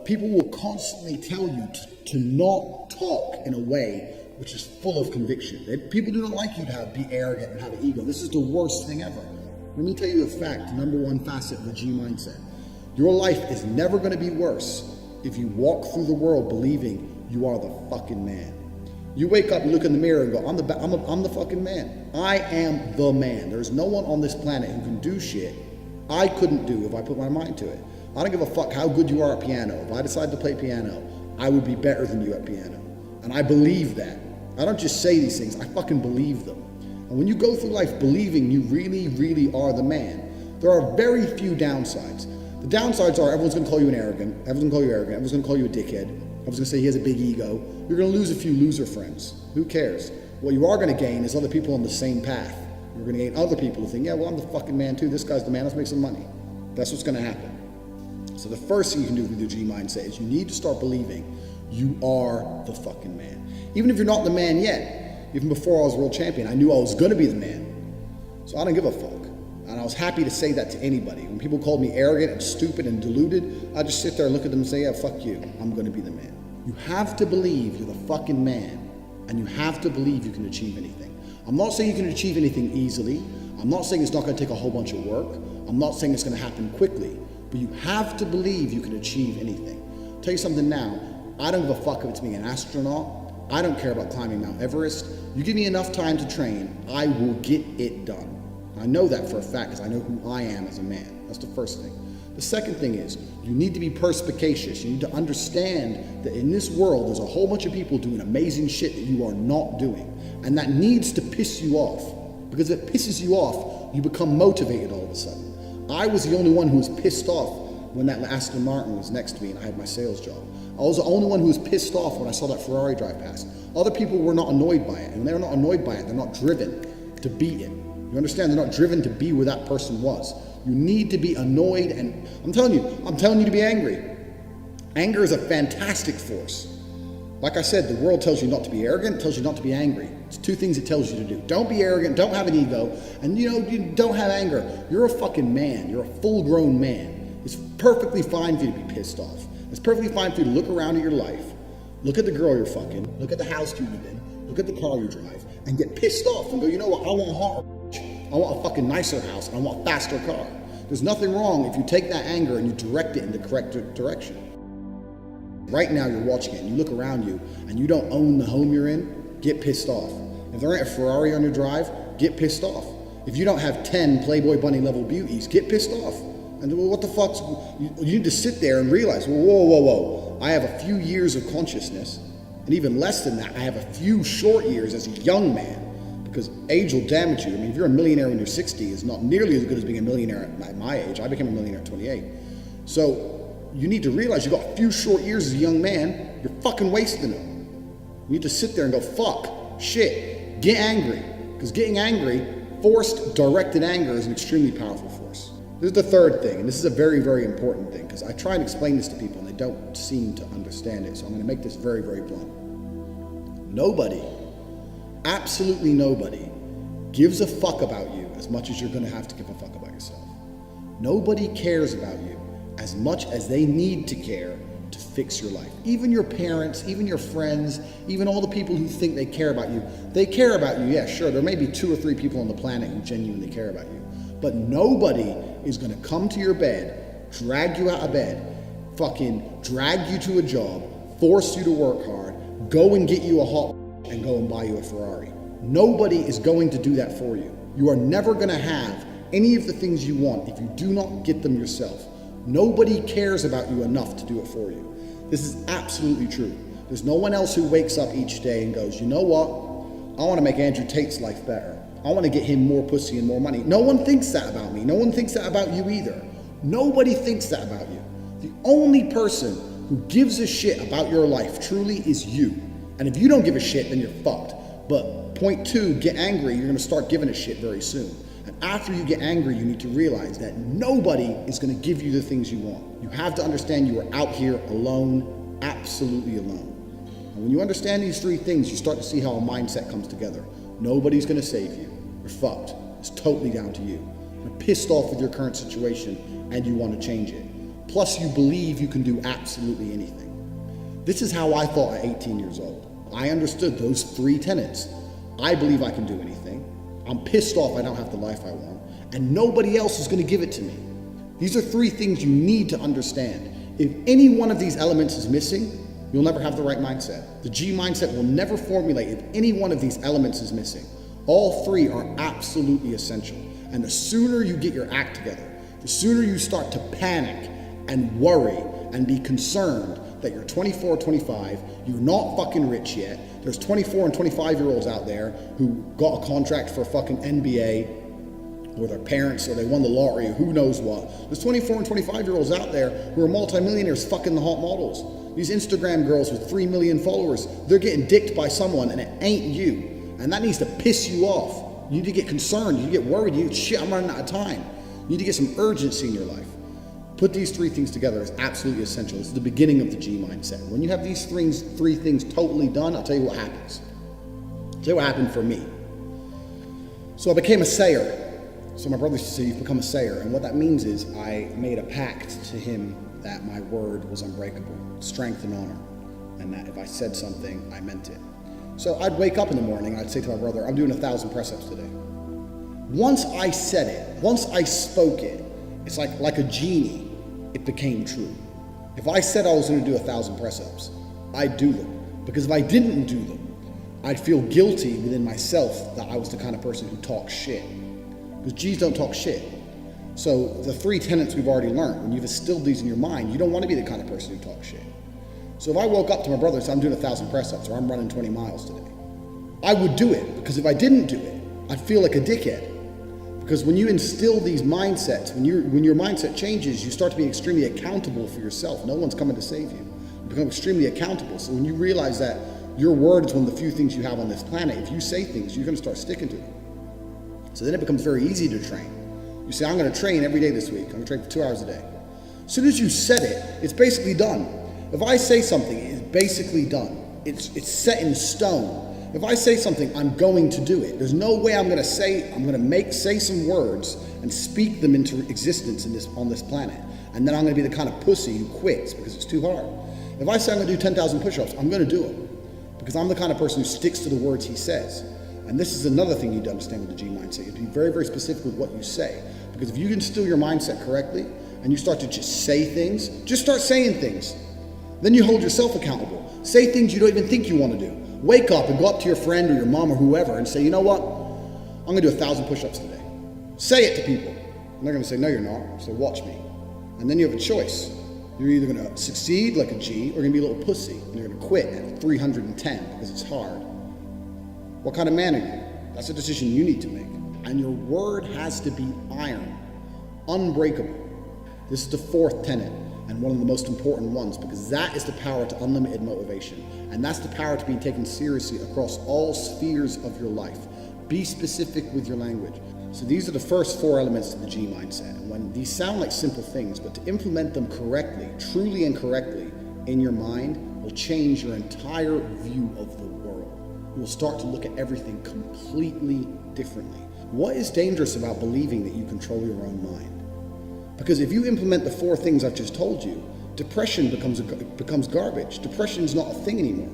people will constantly tell you to not talk in a way which is full of conviction. People do not like you to be arrogant and have an ego. This is the worst thing ever. Let me tell you a fact, number one facet of the G mindset. Your life is never going to be worse if you walk through the world believing you are the fucking man. You wake up, you look in the mirror and go, I'm the fucking man. I am the man. There's no one on this planet who can do shit I couldn't do if I put my mind to it. I don't give a fuck how good you are at piano. If I decide to play piano, I would be better than you at piano. And I believe that. I don't just say these things, I fucking believe them. And when you go through life believing you really, really are the man, there are very few downsides. The downsides are everyone's gonna call you everyone's gonna call you a dickhead, everyone's gonna say he has a big ego. You're gonna lose a few loser friends. Who cares? What you are gonna gain is other people on the same path. You're gonna gain other people who think, yeah, well, I'm the fucking man too. This guy's the man, let's make some money. That's what's gonna happen. So the first thing you can do with your G mindset is you need to start believing you are the fucking man. Even if you're not the man yet, even before I was world champion, I knew I was gonna be the man. So I don't give a fuck. And I was happy to say that to anybody. When people called me arrogant and stupid and deluded, I just sit there and look at them and say, yeah, fuck you, I'm gonna be the man. You have to believe you're the fucking man, and you have to believe you can achieve anything. I'm not saying you can achieve anything easily. I'm not saying it's not gonna take a whole bunch of work. I'm not saying it's gonna happen quickly, but you have to believe you can achieve anything. I'll tell you something now, I don't give a fuck if it's being an astronaut. I don't care about climbing Mount Everest. You give me enough time to train, I will get it done. I know that for a fact because I know who I am as a man. That's the first thing. The second thing is you need to be perspicacious. You need to understand that in this world, there's a whole bunch of people doing amazing shit that you are not doing. And that needs to piss you off. Because if it pisses you off, you become motivated all of a sudden. I was the only one who was pissed off when that Aston Martin was next to me and I had my sales job. I was the only one who was pissed off when I saw that Ferrari drive past. Other people were not annoyed by it. And when they're not annoyed by it, they're not driven to beat it. You understand? They're not driven to be where that person was. You need to be annoyed, and I'm telling you to be angry. Anger is a fantastic force. Like I said, the world tells you not to be arrogant, it tells you not to be angry. It's two things it tells you to do. Don't be arrogant, don't have an ego, and you don't have anger. You're a fucking man. You're a full-grown man. It's perfectly fine for you to be pissed off. It's perfectly fine for you to look around at your life, look at the girl you're fucking, look at the house you live in, look at the car you drive, and get pissed off and go, you know what, I want hard. I want a fucking nicer house, and I want a faster car. There's nothing wrong if you take that anger and you direct it in the correct direction. Right now you're watching it and you look around you and you don't own the home you're in, get pissed off. If there ain't a Ferrari on your drive, get pissed off. If you don't have 10 Playboy Bunny level beauties, get pissed off. And well, what the fuck's, you need to sit there and realize, whoa. I have a few years of consciousness, and even less than that, I have a few short years as a young man. Because age will damage you. I mean, if you're a millionaire when you're 60, it's not nearly as good as being a millionaire at my age. I became a millionaire at 28. So you need to realize you got a few short years as a young man, you're fucking wasting them. You need to sit there and go, fuck, shit, get angry. Because getting angry, forced, directed anger is an extremely powerful force. This is the third thing, and this is a very, very important thing, because I try and explain this to people and they don't seem to understand it. So I'm gonna make this very, very blunt. Nobody, absolutely nobody, gives a fuck about you as much as you're gonna have to give a fuck about yourself. Nobody cares about you as much as they need to care to fix your life. Even your parents, even your friends, even all the people who think they care about you, they care about you, yeah, sure, there may be 2 or 3 people on the planet who genuinely care about you, but nobody is gonna come to your bed, drag you out of bed, fucking drag you to a job, force you to work hard, go and get you a hot and go and buy you a Ferrari. Nobody is going to do that for you. You are never gonna have any of the things you want if you do not get them yourself. Nobody cares about you enough to do it for you. This is absolutely true. There's no one else who wakes up each day and goes, you know what? I wanna make Andrew Tate's life better. I wanna get him more pussy and more money. No one thinks that about me. No one thinks that about you either. Nobody thinks that about you. The only person who gives a shit about your life truly is you. And if you don't give a shit, then you're fucked. But point 2, get angry, you're gonna start giving a shit very soon. And after you get angry, you need to realize that nobody is gonna give you the things you want. You have to understand you are out here alone, absolutely alone. And when you understand these 3 things, you start to see how a mindset comes together. Nobody's gonna save you. You're fucked. It's totally down to you. You're pissed off with your current situation and you wanna change it. plus you believe you can do absolutely anything. This is how I thought at 18 years old. I understood those 3 tenets. I believe I can do anything. I'm pissed off I don't have the life I want, and nobody else is going to give it to me. These are 3 things you need to understand. If any one of these elements is missing, you'll never have the right mindset. The G mindset will never formulate if any one of these elements is missing. All 3 are absolutely essential. And the sooner you get your act together, the sooner you start to panic and worry and be concerned that you're 24 or 25, you're not fucking rich yet. There's 24 and 25-year-olds out there who got a contract for a fucking NBA, or their parents, or they won the lottery, or who knows what. There's 24 and 25-year-olds out there who are multimillionaires fucking the hot models. These Instagram girls with 3 million followers, they're getting dicked by someone and it ain't you. And that needs to piss you off. You need to get concerned, you need to get worried, shit, I'm running out of time. You need to get some urgency in your life. Put these 3 things together is absolutely essential. It's the beginning of the G mindset. When you have these 3 things totally done, I'll tell you what happens. I'll tell you what happened for me. So I became a sayer. So my brother used to say, you've become a sayer. And what that means is I made a pact to him that my word was unbreakable, strength and honor. And that if I said something, I meant it. So I'd wake up in the morning and I'd say to my brother, I'm doing 1,000 press-ups today. Once I said it, once I spoke it, it's like a genie, it became true. If I said I was going to do 1,000 press-ups, I'd do them. Because if I didn't do them, I'd feel guilty within myself that I was the kind of person who talks shit. Because G's don't talk shit. So the 3 tenets we've already learned, when you've instilled these in your mind, you don't want to be the kind of person who talks shit. So if I woke up to my brother and said, I'm doing 1,000 press-ups, or I'm running 20 miles today, I would do it. Because if I didn't do it, I'd feel like a dickhead. Because when you instill these mindsets, when your mindset changes, you start to be extremely accountable for yourself. No one's coming to save you. You become extremely accountable. So when you realize that your word is one of the few things you have on this planet, if you say things, you're going to start sticking to them. So then it becomes very easy to train. You say, I'm going to train every day this week. I'm going to train for 2 hours a day. As soon as you said it, it's basically done. If I say something, it's basically done. It's set in stone. If I say something, I'm going to do it. There's no way I'm going to say some words and speak them into existence on this planet. And then I'm going to be the kind of pussy who quits because it's too hard. If I say I'm going to do 10,000 push-ups, I'm going to do them. Because I'm the kind of person who sticks to the words he says. And this is another thing you need to understand with the G mindset. You have to be very, very specific with what you say. Because if you can instill your mindset correctly and you start to just say things, just start saying things. Then you hold yourself accountable. Say things you don't even think you want to do. Wake up and go up to your friend or your mom or whoever and say, you know what? I'm going to do 1,000 push-ups today. Say it to people. And they're going to say, no, you're not. So watch me. And then you have a choice. You're either going to succeed like a G or you're going to be a little pussy. And you're going to quit at 310 because it's hard. What kind of man are you? That's a decision you need to make. And your word has to be iron, unbreakable. This is the 4th tenet and one of the most important ones because that is the power to unlimited motivation. And that's the power to be taken seriously across all spheres of your life. Be specific with your language. So these are the first 4 elements to the G mindset. And when these sound like simple things, but to implement them correctly, truly and correctly in your mind will change your entire view of the world. You will start to look at everything completely differently. What is dangerous about believing that you control your own mind? Because if you implement the 4 things I've just told you, depression becomes garbage. Depression is not a thing anymore.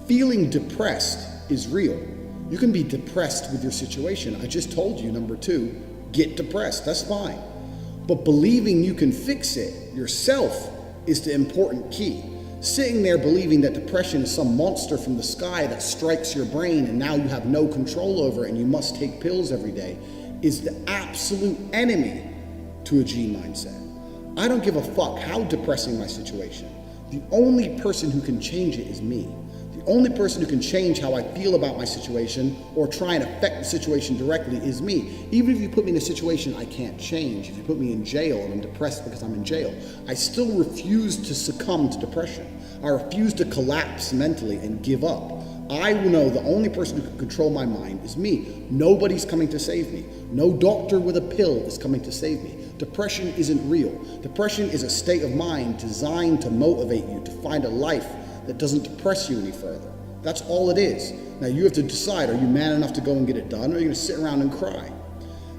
Feeling depressed is real. You can be depressed with your situation. I just told you, number 2, get depressed. That's fine. But believing you can fix it yourself is the important key. Sitting there believing that depression is some monster from the sky that strikes your brain and now you have no control over it and you must take pills every day is the absolute enemy to a G mindset. I don't give a fuck how depressing my situation. The only person who can change it is me. The only person who can change how I feel about my situation or try and affect the situation directly is me. Even if you put me in a situation I can't change, if you put me in jail and I'm depressed because I'm in jail, I still refuse to succumb to depression. I refuse to collapse mentally and give up. I know the only person who can control my mind is me. Nobody's coming to save me. No doctor with a pill is coming to save me. Depression isn't real. Depression is a state of mind designed to motivate you to find a life that doesn't depress you any further. That's all it is. Now you have to decide, are you man enough to go and get it done, or are you going to sit around and cry?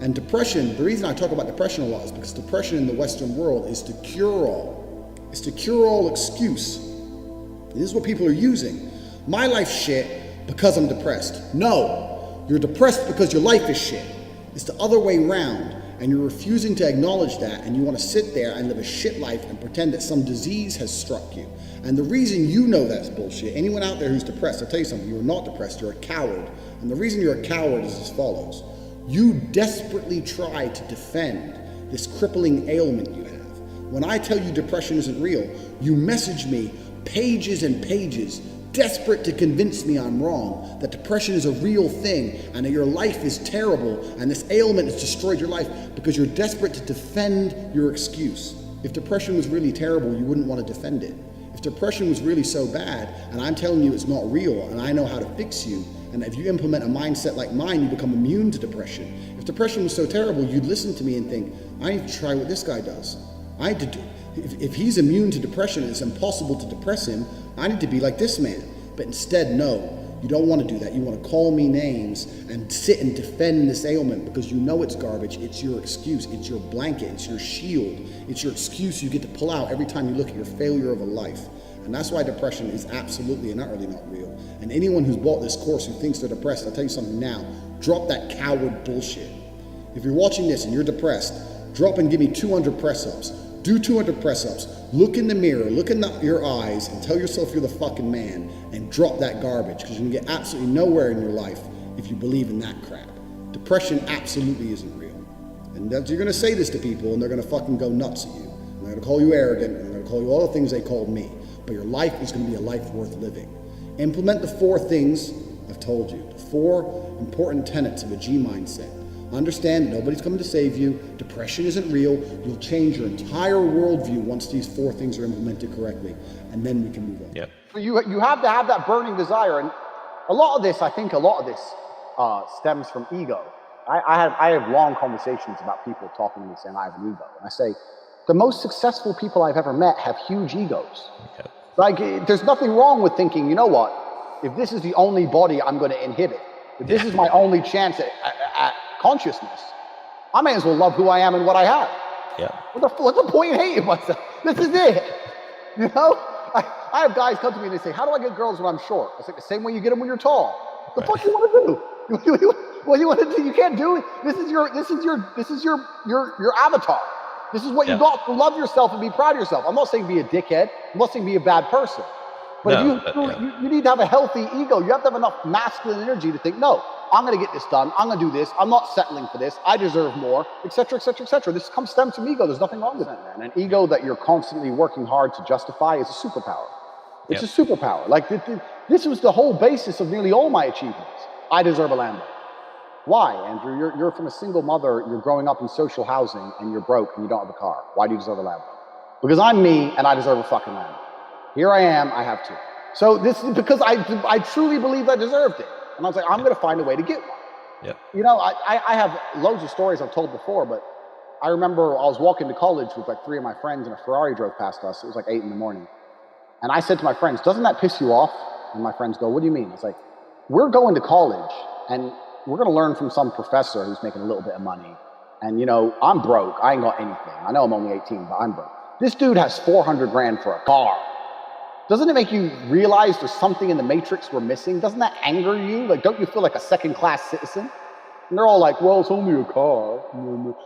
And depression, the reason I talk about depression a lot is because depression in the Western world is to cure all. It's to cure all excuse. This is what people are using. My life's shit because I'm depressed. No, you're depressed because your life is shit. It's the other way around, and you're refusing to acknowledge that, and you want to sit there and live a shit life and pretend that some disease has struck you. And the reason you know that's bullshit, anyone out there who's depressed, I'll tell you something, you're not depressed, you're a coward. And the reason you're a coward is as follows. You desperately try to defend this crippling ailment you have. When I tell you depression isn't real, you message me pages and pages, desperate to convince me I'm wrong, that depression is a real thing and that your life is terrible and this ailment has destroyed your life because you're desperate to defend your excuse. If depression was really terrible, you wouldn't want to defend it. If depression was really so bad and I'm telling you it's not real and I know how to fix you, and if you implement a mindset like mine, you become immune to depression. If depression was so terrible, you'd listen to me and think, I need to try what this guy does. I need to do. If he's immune to depression and it's impossible to depress him, I need to be like this man. But instead, no, you don't want to do that. You want to call me names and sit and defend this ailment because you know it's garbage. It's your excuse. It's your blanket. It's your shield. It's your excuse you get to pull out every time you look at your failure of a life. And that's why depression is absolutely and utterly not real. And anyone who's bought this course who thinks they're depressed, I'll tell you something now, drop that coward bullshit. If you're watching this and you're depressed, drop and give me 200 press-ups. Do 200 press-ups. Look in the mirror, look in your eyes and tell yourself you're the fucking man and drop that garbage because you're gonna get absolutely nowhere in your life if you believe in that crap. Depression absolutely isn't real. And you're gonna say this to people and they're gonna fucking go nuts at you. And they're gonna call you arrogant and they're gonna call you all the things they called me. But your life is going to be a life worth living. Implement the 4 things I've told you, the 4 important tenets of a G mindset. Understand that nobody's coming to save you. Depression isn't real. You'll change your entire worldview once these 4 things are implemented correctly, and then we can move on. Yep. You have to have that burning desire, and a lot of this stems from ego. I have long conversations about people talking to me saying I have an ego, and I say, the most successful people I've ever met have huge egos. Okay. Like, there's nothing wrong with thinking, you know what, if this is the only body I'm going to inhibit, if this is my only chance at consciousness, I may as well love who I am and what I have. Yeah. What's the point in hating myself? This is it. You know? I have guys come to me and they say, how do I get girls when I'm short? I say, the same way you get them when you're tall. The fuck you want to do? What you want to do? You can't do it. This is your avatar. This is what you got to love yourself and be proud of yourself. I'm not saying be a dickhead. I'm not saying be a bad person. But you need to have a healthy ego. You have to have enough masculine energy to think, no, I'm going to get this done. I'm going to do this. I'm not settling for this. I deserve more, etc., etc., etc. This stems from ego. There's nothing wrong with that, man. An ego that you're constantly working hard to justify is a superpower. It's a superpower. Like, this was the whole basis of nearly all my achievements. I deserve a Lambo. Why, Andrew? You're from a single mother, you're growing up in social housing, and you're broke, and you don't have a car. Why do you deserve a Lambo? Because I'm me, and I deserve a fucking Lambo. Here I am, I have 2. So this is because I truly believed I deserved it. And I was like, I'm going to find a way to get one. Yep. You know, I have loads of stories I've told before, but I remember I was walking to college with like 3 of my friends, and a Ferrari drove past us. It was like 8 in the morning. And I said to my friends, doesn't that piss you off? And my friends go, what do you mean? I was like, we're going to college, and we're going to learn from some professor who's making a little bit of money. And, you know, I'm broke. I ain't got anything. I know I'm only 18, but I'm broke. This dude has 400 grand for a car. Doesn't it make you realize there's something in the matrix we're missing? Doesn't that anger you? Like, don't you feel like a second-class citizen? And they're all like, well, it's only a car.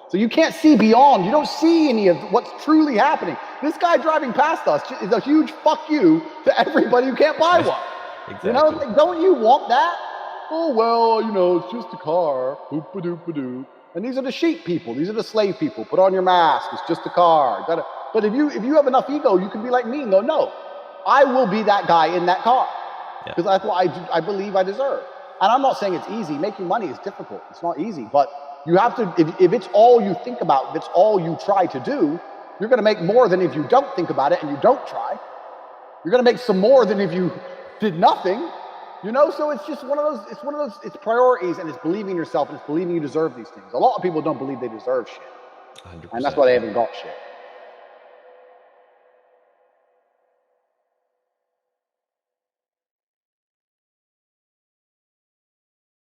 So you can't see beyond. You don't see any of what's truly happening. This guy driving past us is a huge fuck you to everybody who can't buy one. Exactly. You know, like, don't you want that? Oh, well, you know, it's just a car. Boop-a-doop-a-doop. And these are the sheep people. These are the slave people. Put on your mask. It's just a car. But if you have enough ego, you can be like me and go, no, I will be that guy in that car. Because that's what I believe I deserve. And I'm not saying it's easy. Making money is difficult. It's not easy. But you have to, if it's all you think about, if it's all you try to do, you're going to make more than if you don't think about it and you don't try. You're going to make some more than if you did nothing. You know, so it's just one of those, it's priorities, and it's believing in yourself, and it's believing you deserve these things. A lot of people don't believe they deserve shit. 100%. And that's why they haven't got shit.